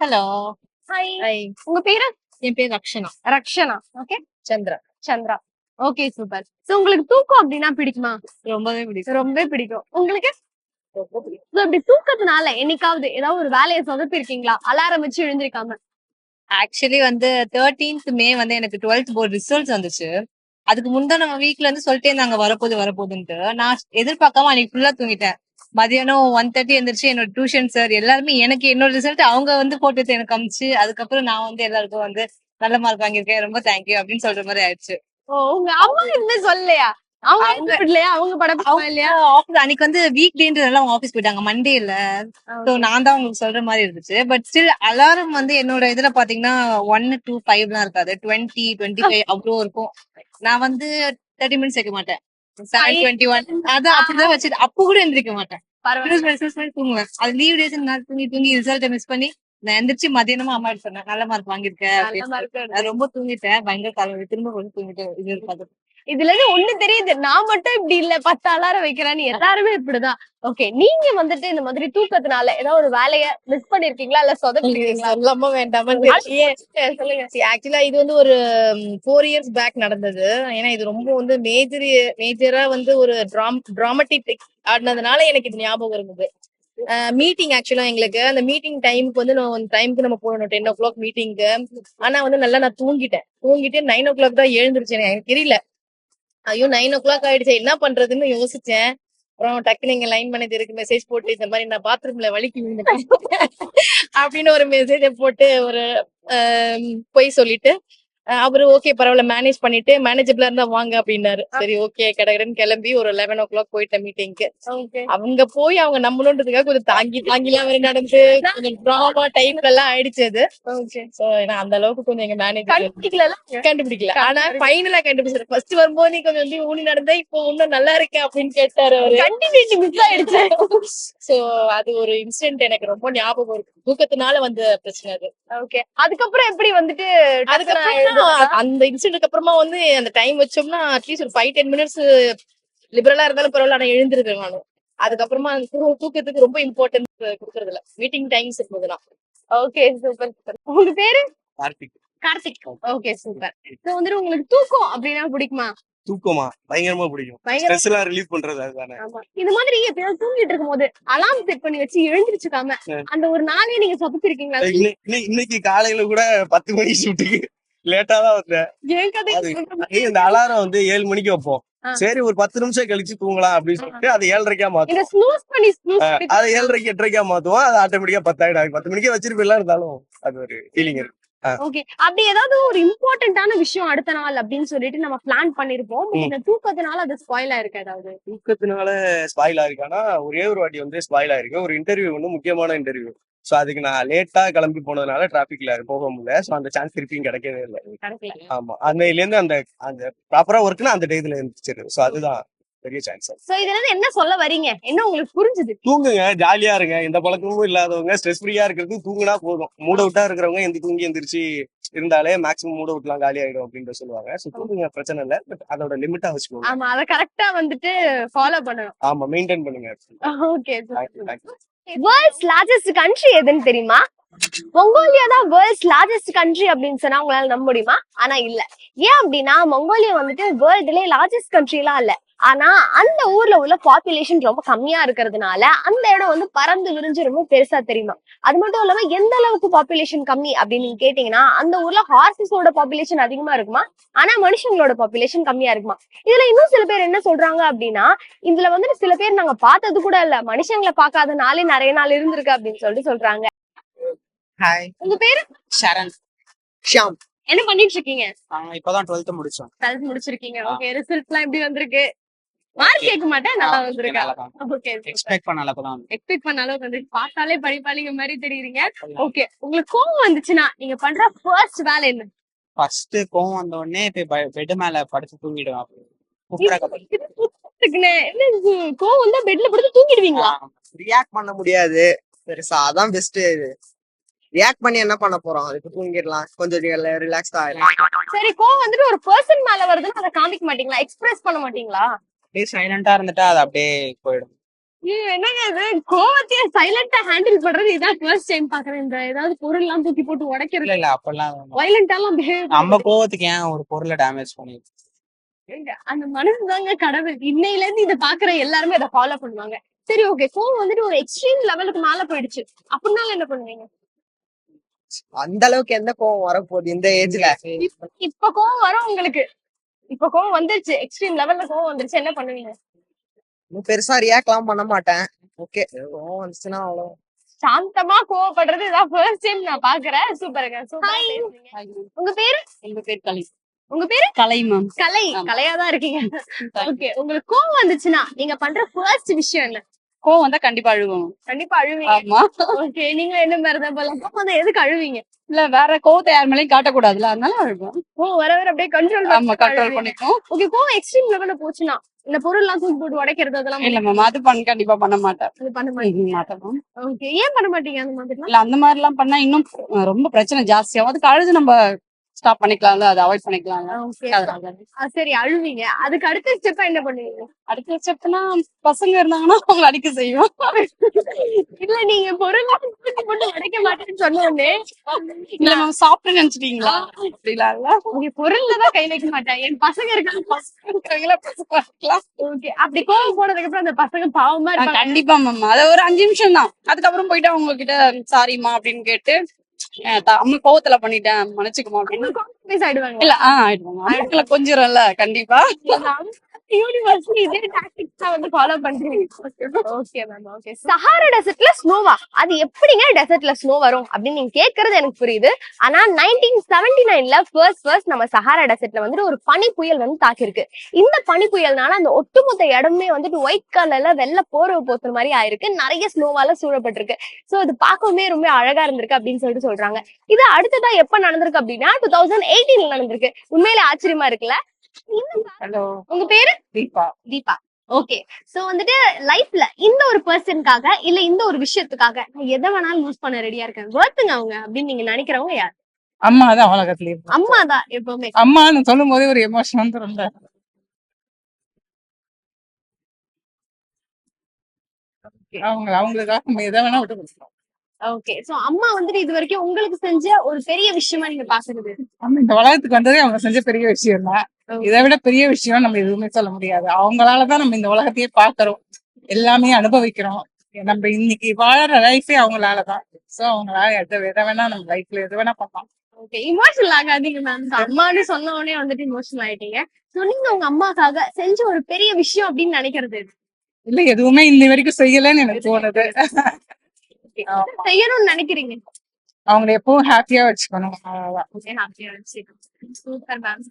Hello. Hi. Hi. உங்க பேரு? என் பேர் Rakshana. Rakshana. Okay. Chandra. Chandra. Okay super. So உங்களுக்கு தூக்கம் அப்படின்னா பிடிக்குமா? ரொம்பவே பிடிக்கும். ரொம்ப பிடிக்கும். உங்களுக்கு? ரொம்ப பிடிக்கும். So, இப்படி தூக்கத்தினால என்னைக்காவது ஏதாவது ஒரு வேலையை சொதப்பிருக்கீங்களா? அலாரம் வச்சு எழுந்திருக்காம? ஆக்சுவலி வந்து 13th மே வந்து எனக்கு 12th போர்டு ரிசல்ட்ஸ் வந்துச்சு. அதுக்கு முந்தான வீக்ல இருந்து சொல்லிட்டே இருந்தாங்க வரப்போகுதுன்ட்டு. நான் எதிர்பார்க்காம அன்னைக்கு ஃபுல்லா தூங்கிட்டேன். மதியானம் 1:30 எந்திரிச்சு என்னோட டியூஷன் சார் எல்லாருமே எனக்கு என்னோட ரிசல்ட் அவங்க வந்து போட்டு எனக்கு அமிச்சு அதுக்கப்புறம் நான் வந்து எல்லாருக்கும் வந்து நல்ல மார்க் வாங்கியிருக்கேன் ரொம்ப தேங்க்யூ அப்படின்னு சொல்ற மாதிரி ஆயிடுச்சு. ஓ உங்க அம்மா எதுவுமே சொல்லலையா? அவங்க இல்லையா? அவங்க படப்பா இல்லையா? ஆபீஸ் அன்னைக்கு வந்து வீக் டேன்றதுனால அவங்க ஆபீஸ் போயிட்டாங்க மண்டே இல்ல. சோ நான் தான் உங்களுக்கு சொல்ற மாதிரி இருந்துச்சு. பட் ஸ்டில் அலாரம் வந்து என்னோட இதுல பாத்தீங்கன்னா 1 to 5 எல்லாம் இருக்காது. 20, 25 அவ்வளோ இருக்கும். நான் வந்து 30 மினிட்ஸ் வைக்க மாட்டேன். 7:21 அதான் அப்படிதான் வச்சுட்டு அப்ப கூட எந்திரிக்க மாட்டேன். தூங்குவேன். அது லீவ் டேஸ் நான் தூங்கி ரிசல்ட்டை மிஸ் பண்ணி நான் எந்திரிச்சு மதியானமா அம்மா சொன்னேன் நல்ல மார்க் வாங்கியிருக்கேன். ரொம்ப தூங்கிட்டேன் பயங்கர தலைவலி திரும்ப கொஞ்சம் தூங்கிட்டு இது இருக்காது. இதுல இருந்து ஒண்ணு தெரியுது, நான் மட்டும் இப்படி இல்ல 10 அலாரம் வைக்கிறேன்னு எல்லாருமே இப்படிதான். ஓகே நீங்க வந்துட்டு இந்த மாதிரி தூக்கத்தினால ஏதாவது ஒரு வேலைய மிஸ் பண்ணிருக்கீங்களா இல்ல சொதப்பிருக்கீங்களா? சொல்லாம வேண்டாமா சொல்லுங்க. ஆக்சுவலா இது வந்து ஒரு 4 இயர்ஸ் பேக் நடந்தது. ஏன்னா இது ரொம்ப வந்து மேஜரா வந்து ஒரு டிராமட்டிக் ஆடினதுனால எனக்கு இது ஞாபகம் இருந்தது. மீட்டிங் ஆக்சுவலா எங்களுக்கு அந்த மீட்டிங் டைமுக்கு வந்து டைமுக்கு நம்ம போகணும் 10 o'clock மீட்டிங்க்கு. ஆனா வந்து நல்லா நான் தூங்கிட்டு 9 o'clock தான் எழுந்திருச்சேன். எனக்கு தெரியல ஐயோ 9 o'clock ஆயிடுச்சு என்ன பண்றதுன்னு யோசிச்சேன். அப்புறம் டக்குனு நீங்க லைன் மேனேஜருக்கு மெசேஜ் போட்டு இந்த மாதிரி நான் பாத்ரூம்ல வலிக்கு விழுந்துட்டேன் அப்படின்னு ஒரு மெசேஜ போட்டு ஒரு பொய் சொல்லிட்டு அவரு ஓகே பரவாயில்ல மேனேஜ் பண்ணிட்டு மேனேஜபிளா இருந்தா வாங்க அப்படின்னாரு. சரி ஓகே கடகடன்னு கிளம்பி ஒரு 11 o'clock போயிட்டேன் மீட்டிங்க்கு. அவங்க போய் அவங்க நம்மளுன்றதுக்காக கொஞ்சம் தாங்கிலாம் வேற நடந்து கொஞ்சம் டிராமா டைப்ல எல்லாம் ஆயிடுச்சு அது. அந்த அளவுக்கு கொஞ்சம் எங்க மேனேஜர் கண்டுபிடிக்கல. ஆனா ஃபைனலா கண்டுபிடிச்சாரு. ஃபர்ஸ்ட் வரும்போது நீ கொஞ்சம் வந்து ஊனி நடந்தா இப்போ இன்னும் நல்லா இருக்கேன் அப்படின்னு கேட்டாரு அவரு. கண்டினியூட்டி மிஸ் ஆயிடுச்சு. சோ அது ஒரு இன்சிடென்ட் எனக்கு ரொம்ப ஞாபகம் இருக்கு. தூக்கத்தினால வந்த பிரச்சனை அது. ஓகே அதுக்கப்புறம் எப்படி வந்துட்டு அதுக்கப்புறம் அந்த இன்சிடென்ட்க்கு அப்புறமா வந்து அந்த டைம் வச்சோம்னா அட்லீஸ்ட் ஒரு 5-10 மினிட்ஸ் லிபரலா இருந்தாலும் பரவாயில்ல ஆனா எழுந்திருக்கேன் நானு. அதுக்கப்புறமா தூக்கத்துக்கு ரொம்ப இம்பார்ட்டன்ஸ் கொடுக்கறது இல்ல மீட்டிங் டைம்ஸ் இருக்குதுன்னா. Okay super super. உங்க பேரு? கார்த்திக். Okay super. சோ வந்துட்டு உங்களுக்கு தூக்கம் அப்படின்னா பிடிக்குமா? தூக்கமா பயங்கரமா பிடிக்கும். ஸ்ட்ரெஸ் எல்லாம் ரிலீவ் பண்றது அதுதானே. இது மாதிரி எப்பயாவது தூங்கிட்டு இருக்கும்போது அலார்ம் செட் பண்ணி வச்சு எழுந்திருச்சுக்காம அந்த ஒரு நாளே நீங்க சொதப்பிருக்கீங்களா? இன்னைக்கு காலையில கூட 10 மணிக்கு ஷூட்டுக்கு லேட்டா தான் வந்தேன். இந்த அலாரம் வந்து 7 மணிக்கு வைப்போம். சரி ஒரு 10 நிமிஷம் கழிச்சு தூங்கலாம் அப்படின்னு சொல்லிட்டு அது 7:30 மாத்துவோம். அது 7:30 8:30 மாத்துவோம். அது ஆட்டோமேட்டிக்கா 10 ஆயிடும். 10 மணிக்கே வச்சிருப்பேன் இருந்தாலும் அது ஒரு ஃபீலிங் இருக்கு. ஓகே அப்படி ஏதாவது ஒரு இம்பார்ட்டன்டான விஷயம் அடுத்த நாள் அப்படின்னு சொல்லிட்டு நம்ம பிளான் பண்ணிருப்போம். இந்த தூக்கத்தினால அது ஸ்பாயில் ஆயிருக்கு. ஏதாவது தூக்கத்தினால ஸ்பாயில் ஆயிருக்கானா ஒரே ஒரு வாட்டி வந்து ஸ்பாயில் ஆயிருக்கு. ஒரு இன்டர்வியூ வந்து முக்கியமான இன்டர்வியூ. சோ அதுக்கு நான் லேட்டா கிளம்பி போனதுனால டிராபிக்ல போக முடியல. சோ அந்த சான்ஸ் திருப்பியும் கிடைக்கவே இல்லை. ஆமா அன்னையில இருந்து அந்த ப்ராப்பரா ஒர்க்னா அந்த டேட்ல இருந்துச்சு. சோ அதுதான் பெரிய சான்ஸ். சோ இதுல இருந்து என்ன சொல்ல வரீங்க? என்ன உங்களுக்கு புரிஞ்சுது? தூங்குங்க ஜாலியா இருங்க. எந்த பழக்கமும் இல்லாதவங்க ஸ்ட்ரெஸ் ஃப்ரீயா இருக்கிறது தூங்குனா போதும். மூட் அவுட்டா இருக்கிறவங்க தூங்கி எந்திரிச்சு இருந்தாலே மேக்ஸிமம் மூட் அவுட்லாம் காலி ஆயிடும் அப்படின்னு சொல்லுவாங்க. சோ தூங்குங்க பிரச்சனை இல்ல. பட் அதோட லிமிட்டா வச்சுக்கோங்க. ஆமா அத கரெக்ட்டா வந்துட்டு ஃபாலோ பண்ணணும். ஆமா மெயின்டைன் பண்ணுங்க. ஓகே வேர்ல்ட்ஸ் லார்ஜஸ்ட் கண்ட்ரி எதுன்னு தெரியுமா? மங்கோலியா தான் வேர்ல்ட்ஸ் லார்ஜஸ்ட் கண்ட்ரி அப்படின்னு சொன்னா உங்களால நம்ப முடியுமா? ஆனா இல்ல. ஏன் அப்படின்னா மங்கோலியா வந்துட்டு வேர்ல்டுலயே லார்ஜஸ்ட் கண்ட்ரி எல்லாம் இல்ல. ஆனா அந்த ஊர்ல உள்ள பாப்புலேஷன் ரொம்ப கம்மியா இருக்கிறதுனால அந்த இடம் வந்து பறந்து விரிஞ்சு ரொம்ப பெருசா தெரியுமா. அது மட்டும் இல்லாம எந்த அளவுக்கு பாப்புலேஷன் கம்மி அப்படின்னு நீங்க கேட்டீங்கன்னா அந்த ஊர்ல ஹார்சஸோட பாப்புலேஷன் அதிகமா இருக்குமா ஆனா மனுஷங்களோட பாப்புலேஷன் கம்மியா இருக்குமா. இதுல இன்னும் சில பேர் என்ன சொல்றாங்க அப்படின்னா இதுல வந்துட்டு சில பேர் நாங்க பார்த்தது கூட இல்ல மனுஷங்களை பார்க்காத நாளே நிறைய நாள் இருந்திருக்கு அப்படின்னு சொல்லிட்டு சொல்றாங்க. ஹாய் உங்க பேரு? ஷரண். ஷியாம். என்ன பண்ணிட்டு இருக்கீங்க? இப்பதான் 12th முடிச்சோம். 12th முடிச்சிருக்கீங்க. ஓகே ரிசல்ட் எல்லாம் எப்படி வந்திருக்கு? மார்க் கேட்க மாட்டேன் நல்லா வந்திருக்கு. ஓகே எக்ஸ்பெக்ட் பண்ணல அப்பதான். எக்ஸ்பெக்ட் பண்ண அளவுக்கு வந்து பார்த்தாலே படிப்பாளிங்க மாதிரி தெரியுறீங்க. ஓகே உங்களுக்கு கோவம் வந்துச்சுன்னா நீங்க பண்ற ஃபர்ஸ்ட் வேலை என்ன? ஃபர்ஸ்ட் கோவம் வந்த உடனே போய் பெட் மேல படுத்து தூங்கிடுவேன். கோவம் வந்தா பெட்ல படுத்து தூங்கிடுவீங்களா? ரியாக்ட் பண்ண முடியாது பெருசா அதான் பெஸ்ட். ரியாக்ட் பண்ணி என்ன பண்ண போறோம்? அதுக்கு தூங்கிடலாம் கொஞ்சம் ரிலாக்ஸ்டா ஆயிடும். சரி கோவம் வந்துட்டு ஒரு பர்சன் மேல வருதுன்னு அதை காமிக்க மாட்டீங்களா? எக்ஸ்பிரஸ் பண்ண மாட்டீங்களா? அப்படியே சைலண்டா இருந்துட்டா அது அப்படியே போயிடும். என்னங்க இது கோவத்தையே சைலண்டா ஹேண்டில் பண்றது இதான் ஃபர்ஸ்ட் டைம் பாக்குறேன். இந்த ஏதாவது பொருள் எல்லாம் தூக்கி போட்டு உடைக்கிறது, இல்ல இல்ல அப்பெல்லாம் வயலண்டா எல்லாம் பிஹேவ் நம்ம கோவத்துக்கு ஏன் ஒரு பொருளை டேமேஜ் பண்ணி அந்த மனசுதாங்க கடவுள். இன்னையில இருந்து இதை பாக்குற எல்லாருமே இதை ஃபாலோ பண்ணுவாங்க. சரி ஓகே, கோவம் வந்துட்டு ஒரு எக்ஸ்ட்ரீம் லெவலுக்கு மேல போயிடுச்சு அப்படின்னால என்ன பண்ணுவீங்க? அந்த அளவுக்கு எந்த கோவம் வரப்போகுது இந்த ஏஜ்ல? இப்ப கோவம் வரும் உங்களுக்கு, இப்ப கோவம் வந்துருச்சு, எக்ஸ்ட்ரீம் லெவல்ல கோவம் வந்துருச்சு, என்ன பண்ணுவீங்க? இன்னும் பெருசா ரியாக்ட்லாம் பண்ண மாட்டேன். ஓகே, கோவம் வந்துச்சுன்னா அவ்வளோ. சாந்தமா கோவப்படுறது இதான் ஃபர்ஸ்ட் டைம் நான் பாக்குறேன். சூப்பருங்க, சூப்பரா பேசுறீங்க. உங்க பேரு? எங்க பேர் கலை. உங்க பேரு? கலை மேம். கலை. கலையாதான் இருக்கீங்க. ஓகே, உங்களுக்கு கோவம் வந்துச்சுன்னா நீங்க பண்ற ஃபர்ஸ்ட் விஷயம் என்ன? கோவம் வந்தா கண்டிப்பா அழுவோம். கண்டிப்பா அழுவீங்க. ஆமா. ஓகே, நீங்க என்ன மாதிரிதான் போல. கோவம் வந்தா எதுக்கு அழுவீங்க? இல்ல வேற கோவத்தை யார் மேலயும் காட்டக்கூடாதுல, அதனால அழுவோம். கோவம் வர வர அப்படியே கண்ட்ரோல் ஆமா, கண்ட்ரோல் பண்ணிப்போம். ஓகே, கோவம் எக்ஸ்ட்ரீம் லெவல்ல போச்சுன்னா இந்த பொருள் எல்லாம் தூக்கி போட்டு உடைக்கிறது அதெல்லாம் இல்ல மேம், அது கண்டிப்பா பண்ண மாட்டேன். அது பண்ண மாட்டீங்க. மாட்டோம். ஓகே, ஏன் பண்ண மாட்டீங்க அந்த மாதிரி? இல்ல அந்த மாதிரி எல்லாம் பண்ணா இன்னும் ரொம்ப பிரச்சனை ஜாஸ்தியாகும். அதுக்கு அழுது நம்ம ஸ்டாப் பண்ணிக்கலாம்ல, அதை அவாய்ட் பண்ணிக்கலாம்ல. ஓகே, அதனால சரி அழுவீங்க. அதுக்கு அடுத்த ஸ்டெப் என்ன பண்ணுவீங்க? அடுத்த ஸ்டெப்னா பசங்க இருந்தாங்கன்னா அவங்களை அடிக்க செய்வோம். இல்ல, நீங்க பொருள் தூக்கி போட்டு உடைக்க மாட்டேன்னு சொன்ன உடனே இல்ல மேம், சாப்பிட்டு நினைச்சிட்டீங்களா? அப்படிலாம் இல்ல. உங்க பொருள்ல தான் கை வைக்க மாட்டேன், என் பசங்க இருக்காங்க. பசங்க இருக்காங்களா? ஓகே, அப்படி கோவம் போனதுக்கு அப்புறம் அந்த பசங்க பாவமா இருப்பாங்க. கண்டிப்பா மேம், அது ஒரு 5 நிமிஷம் தான். அதுக்கப்புறம் போயிட்டு அவங்க கிட்ட சாரிமா அப்படின்னு கேட்டு அம்மா கோவத்துல பண்ணிட்டேன் மன்னிச்சுக்குமா அப்படின்னு. காம்ப்ரமைஸ் ஆயிடுவாங்க. இல்ல ஆயிடுவாங்க. அவங்களை கொஞ்சம்ல கண்டிப்பா. யூனிவர்சிட்டி இதே டாக்டிக்ஸ் தான் வந்து ஃபாலோ பண்றீங்க. Okay ma'am, okay. சஹாரா டெசர்ட்ல ஸ்னோவா? அது எப்படிங்க டெசர்ட்ல ஸ்னோ வரும் அப்படின்னு நீங்க கேக்குறது எனக்கு புரியுது. ஆனா 1979ல ஃபர்ஸ்ட் நம்ம சஹாரா டெசர்ட்ல வந்துட்டு ஒரு பனி புயல் வந்து தாக்கிருக்கு. இந்த பனி புயல்னால அந்த ஒட்டுமொத்த இடமே வந்துட்டு ஒயிட் கலர்ல வெள்ளை போர்வை போத்துற மாதிரி ஆயிருக்கு. நிறைய ஸ்னோவால சூழப்பட்டிருக்கு. சோ அது பார்க்கவே ரொம்ப அழகா இருந்திருக்கு அப்படின்னு சொல்றாங்க. இது அடுத்ததா எப்ப நடந்திருக்கு அப்படின்னா 2018ல நடந்திருக்கு. உண்மையிலே ஆச்சரியமா இருக்குல்ல. ஹலோ, உங்க பேரு? தீபா. தீபா. ஓகே, சோ வந்துட்டு லைஃப்ல இந்த ஒரு பர்சனுக்காக இல்ல இந்த ஒரு விஷயத்துக்காக நான் எதை வேணாலும் யூஸ் பண்ண ரெடியா இருக்கேன், வர்த்துங்க அவங்க அப்படின்னு நீங்க நினைக்கிறவங்க யார்? அம்மா தான் உலகத்திலேயே. அம்மா தான் எப்பவுமே. அம்மான்னு சொல்லும் போதே ஒரு எமோஷன் வந்துரும்ல. அவங்களுக்காக நம்ம எதை வேணா விட்டு கொடுக்கலாம். ஓகே, சோ அம்மா வந்துட்டு இது வரைக்கும் உங்களுக்கு செஞ்ச ஒரு பெரிய விஷயமா நீங்க பாக்குறது? நம்ம இந்த உலகத்துக்கு வந்ததே அவங்க செஞ்ச பெரிய விஷயம் தான். இதை விட பெரிய விஷயம் நம்ம எதுவுமே சொல்ல முடியாது. அவங்களாலதான் நம்ம இந்த உலகத்தையே பாக்குறோம், எல்லாமே அனுபவிக்கிறோம். நம்ம இன்னைக்கு வாழற லைஃபே அவங்களாலதான். சோ அவங்களால எதை வேணா நம்ம லைஃப்ல எது வேணா பண்ணலாம். ஓகே, இமோஷனல் ஆகாதீங்க மேம். அம்மான்னு சொன்ன உடனே வந்துட்டு இமோஷனல் ஆயிட்டீங்க. சோ நீங்க உங்க அம்மாக்காக செஞ்ச ஒரு பெரிய விஷயம் அப்படின்னு நினைக்கிறது எது? இல்ல எதுவுமே இன்னி வரைக்கும் செய்யலன்னு எனக்கு தோணுது. செய்யணும்னு நினைக்கிறீங்க? அவங்களை எப்பவும் ஹாப்பியா வச்சுக்கணும். அவ்வளவுதான். Super ma'am.